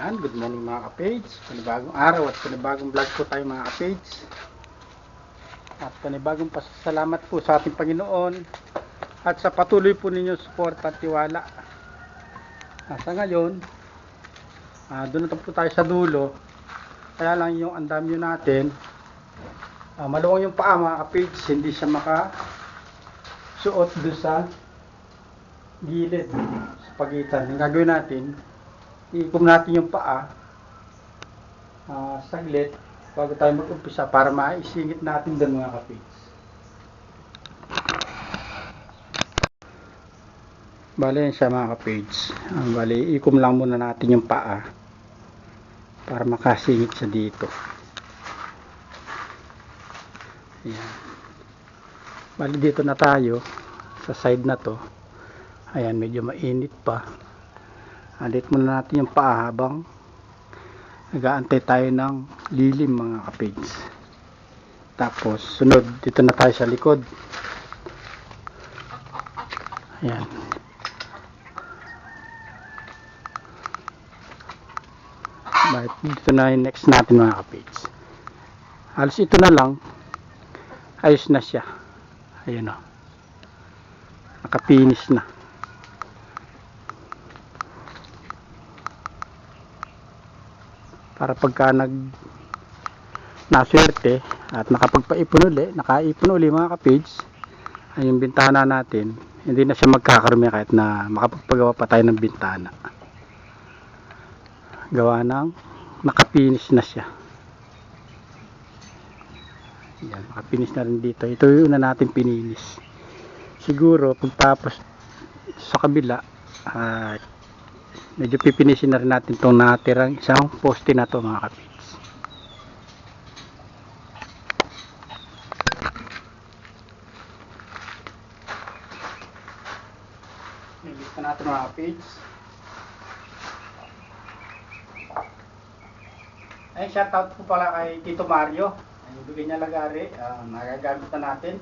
Ayan, good morning mga ka-page. Panibagong araw at panibagong vlog po tayo mga ka-page. At panibagong pasasalamat po sa ating Panginoon at sa patuloy po ninyong suporta at tiwala. Sa ngayon, doon na po tayo sa dulo. Kaya lang yung andamyo natin, maluwang yung paa mga ka-page, hindi siya makasuot doon sa gilid, sa pagitan. Ang gagawin natin, iikom natin yung paa saglit bago tayo mag-umpisa para maisingit natin doon mga ka-page. Bale yan siya mga ka-page. Bale iikom lang muna natin yung paa para makasingit siya dito. Ayan. Bale dito na tayo sa side na to. Ayan, medyo mainit pa. Alit muna natin yung paa habang nag-aantay tayo ng lilim mga ka-page. Tapos sunod dito na tayo sa likod. Ayan. Dito na yung next natin mga ka-page. Halos ito na lang, ayos na siya. Ayan o, nakapinis na. Para pagka naswerte at nakaipon uli mga ka-page, ay yung bintana natin hindi na siya magkakarumi kahit na makapagpagawa pa tayo ng bintana. Gawa ng nakapinis na siya. Yan, nakapinis na rin dito. Ito yung una natin pininis. Siguro pagtapos sa kabila medyo pipinisin na rin natin itong natirang isang poste na to mga ka-page. Nilista natin mga ka-page. Ay, shoutout po pala kay Tito Mario. Ay, bigay niya lagari. Nagagamit na natin.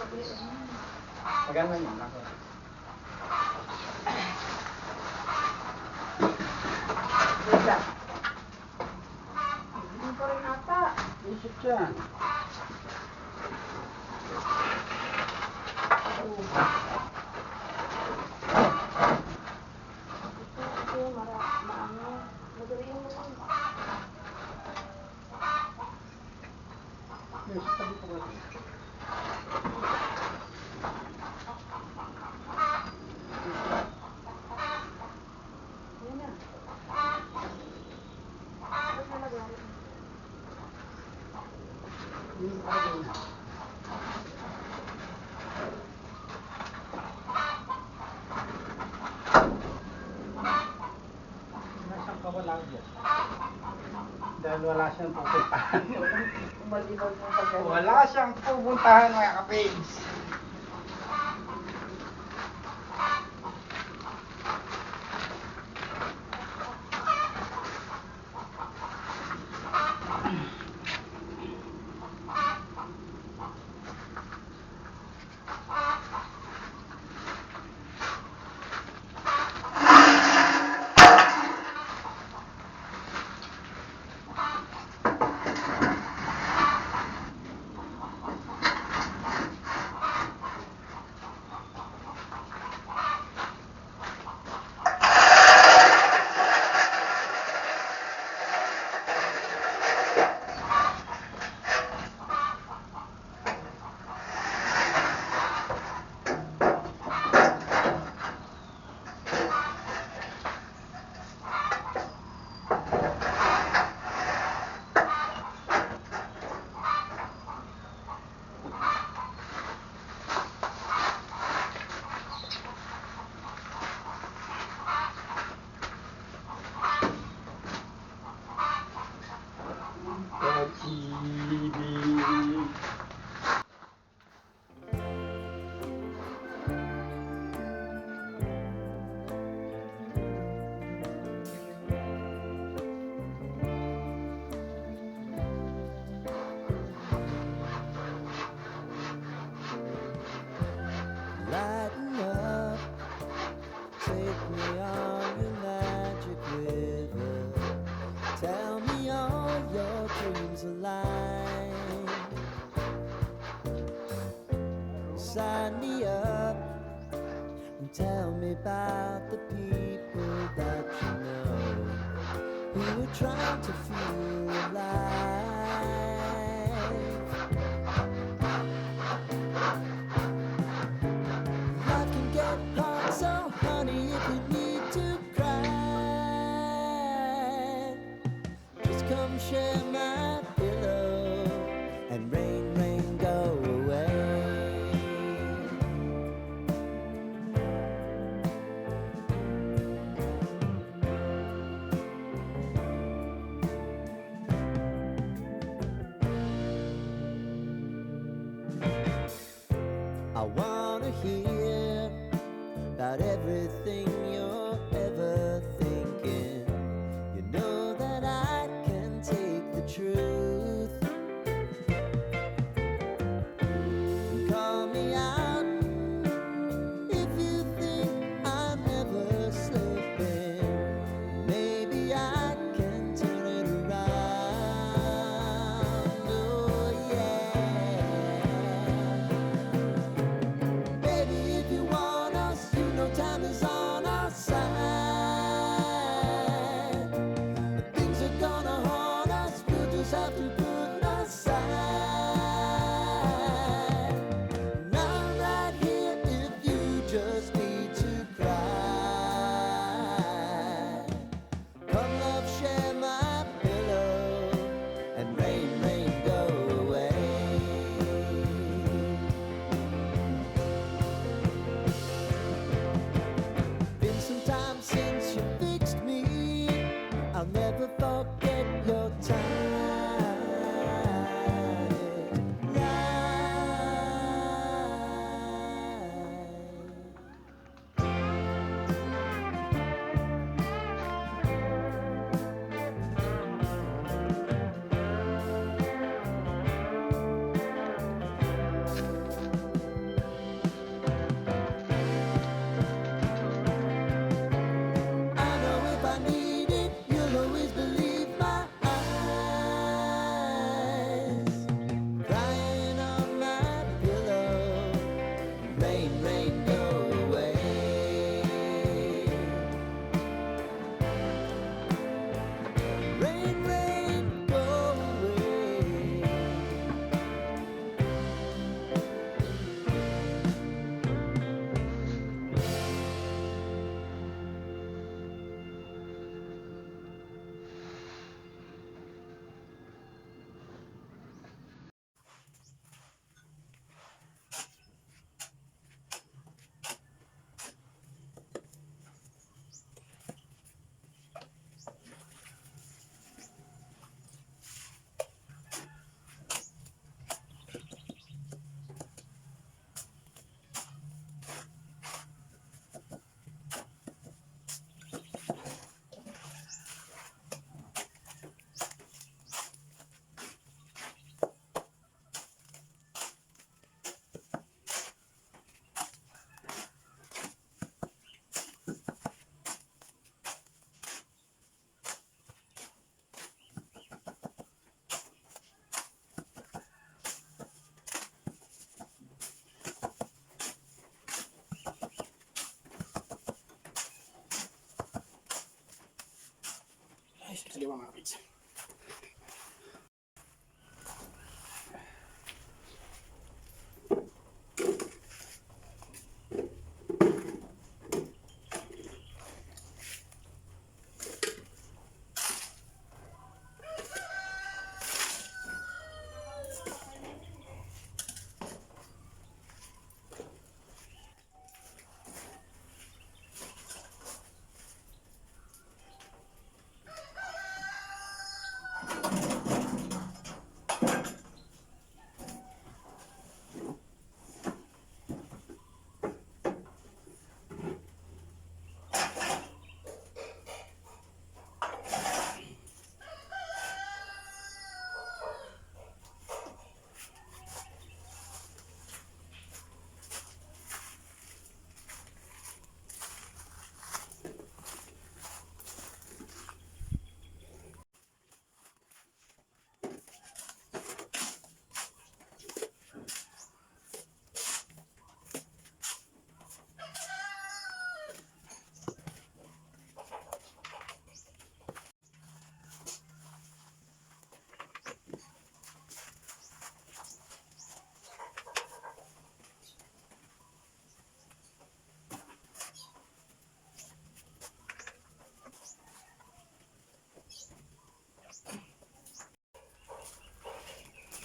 Maganda yun. Ako. Wala. Hindi pa rin ata. Isip yan. Ito, maano. Madali yung mga. Yes, tabi ko ba? Yan na. Ba't nalagay? Yung bagay na. Nasaan ka wala dyan? Dahil wala siyang pupuntahan. Umalibag mo pag Wala siyang pupuntahan mga kapage. Pag-ibig. Lighten up, take me on your magic river. Tell me all your dreams align. Sign me up and tell me about the people that you know who are trying to feel alive. Life can get hard, so honey, if you need to cry, just come share my pillow and rain, rain, go away. I wanna hear about everything you're ever thinking. You know that I can take the truth. Call me out if you think I'm ever slipping. Maybe I can turn it around. Oh yeah. Baby, if you want us, you know time is on our side. kapits.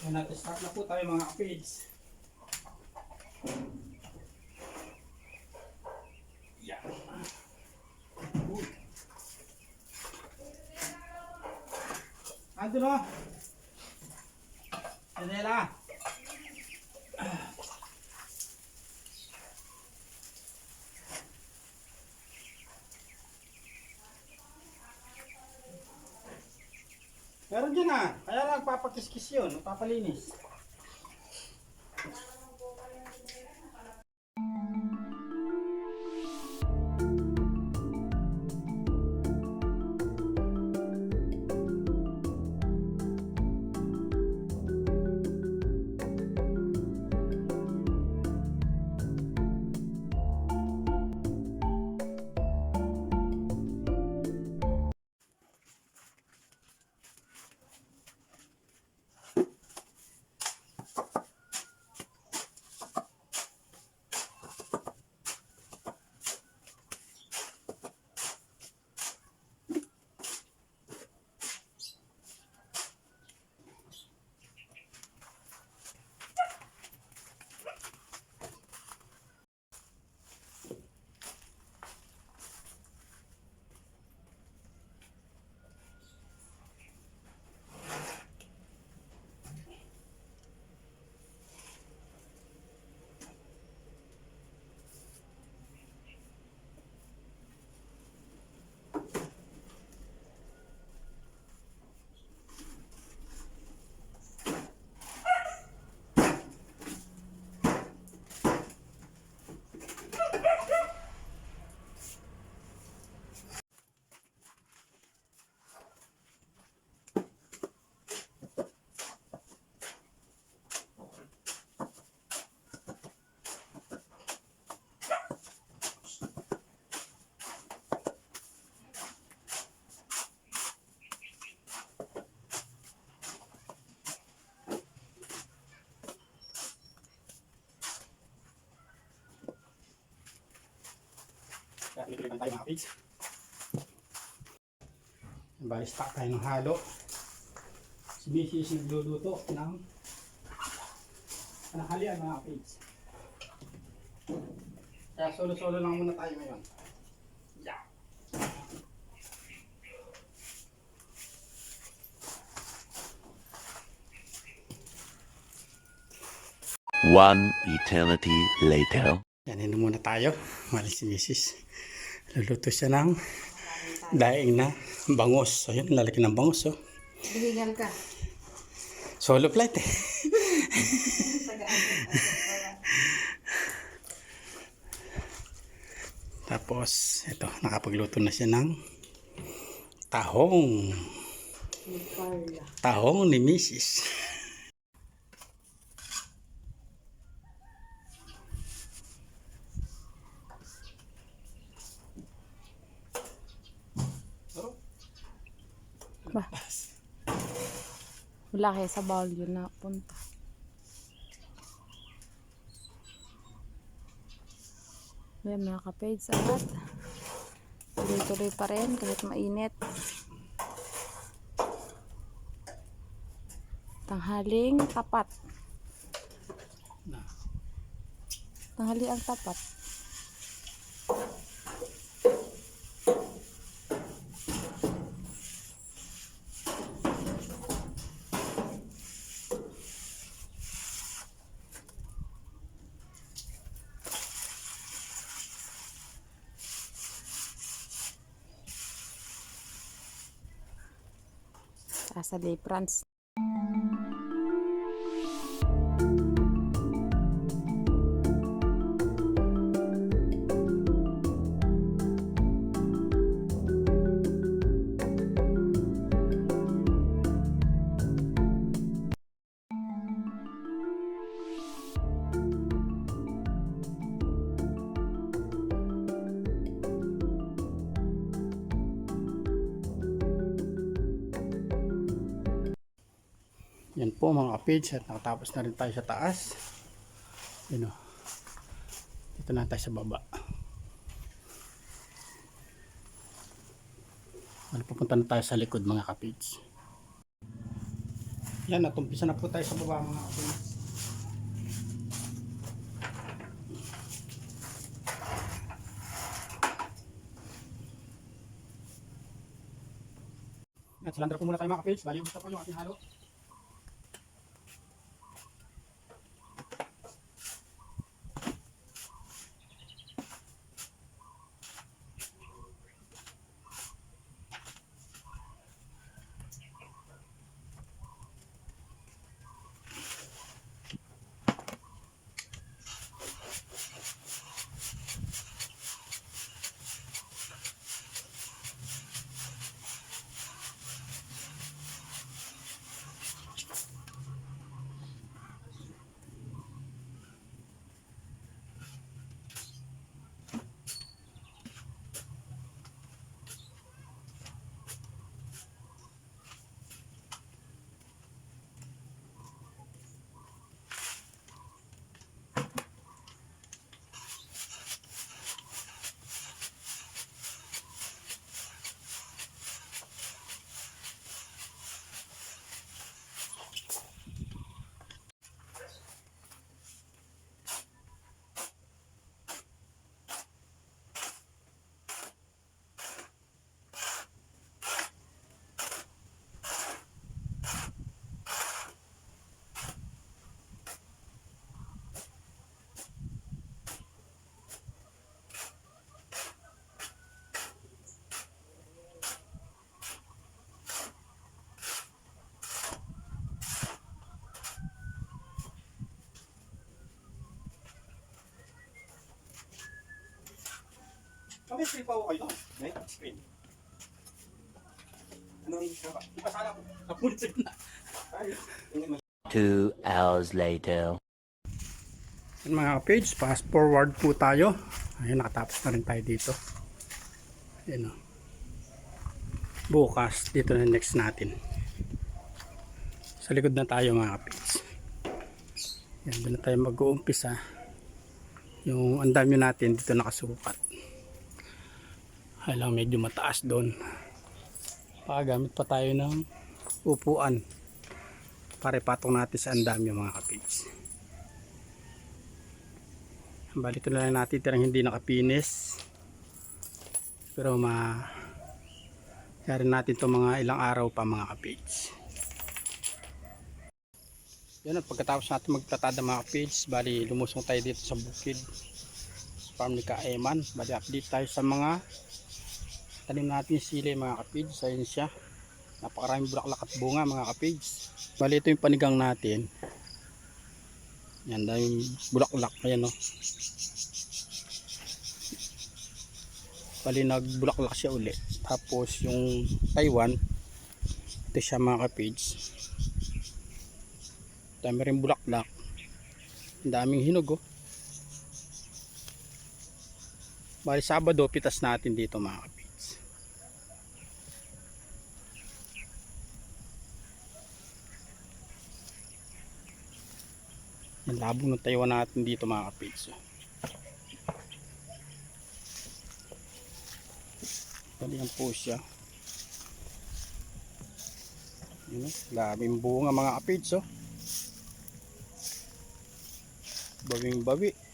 Yan natin, start na po tayo mga kapits. Yan. Ando na. Janela. Meron dyan ah. Kaya nagpapakiskis yun. Nagpapalinis. Kaya pilipan tayo mga kapits. Bali, start tayo ng halo. Si Mrs. nagluluto ng panahalian mga kapits. Kaya solo-solo lang muna tayo ngayon. Yeah. One eternity later. Yan, hindi muna tayo. Malis si Mrs. Luluto siya ng daing na bangus. So yun, lalaki ng bangus. Oh. Bilingan ka. Solo flight eh. Tapos, ito, nakapagluto na siya ng tahong. Tahong ni Mrs. Malaki sa bowl yun na punta. Ayan mga kapage, at tuloy-tuloy pa rin kahit mainit. Tanghaling tapat. Tanghali ang tapat. Sa France. Yan po mga kapage, at nakatapos na rin tayo sa taas. Yun o. Dito na tayo sa baba. Pupunta na tayo sa likod mga kapage. Yan, natumpisa na po tayo sa baba mga kapage. At silandra po muna tayo mga kapage. Bali, gusto po yung ating halo. Kami screen pa ako kayo, no? Right? Screen. Ano yung screen pa? Ipasala ko. Napulit sa gina. 2 hours later. Yan mga page, fast forward po tayo. Ayun, nakatapos na rin tayo dito. Ayun o. Bukas, dito na next natin. Sa likod na tayo mga page. Yan, doon na tayo mag-uumpisa. Yung andamyo natin dito nakasukat. Ay lang medyo mataas doon. Pagamit pa tayo ng upuan para ipatong natin sa andamyo mga kapage. Bali ito na lang natin tirang hindi nakapinis, pero yari natin ito mga ilang araw pa mga kapage. Yan, at pagkatapos natin magplatada mga kapage, bali lumusong tayo dito sa bukid farm ni Kaeman. Bali update tayo sa mga tanim natin sili mga kapage. Ayun siya, napakaraming bulaklak at bunga mga kapage. Bali ito yung panigang natin. Yan, dahil bulaklak. Ayan o. Bali nagbulaklak siya uli. Tapos yung Taiwan, ito siya mga kapage. Dami rin bulaklak. Ang daming hinog o. Bali Sabado pitas natin dito mga kapage. Yung labong ng Taiwan natin dito mga kapids. Ganyan po siya. Yun, daming bunga mga kapids. Bawing bawi.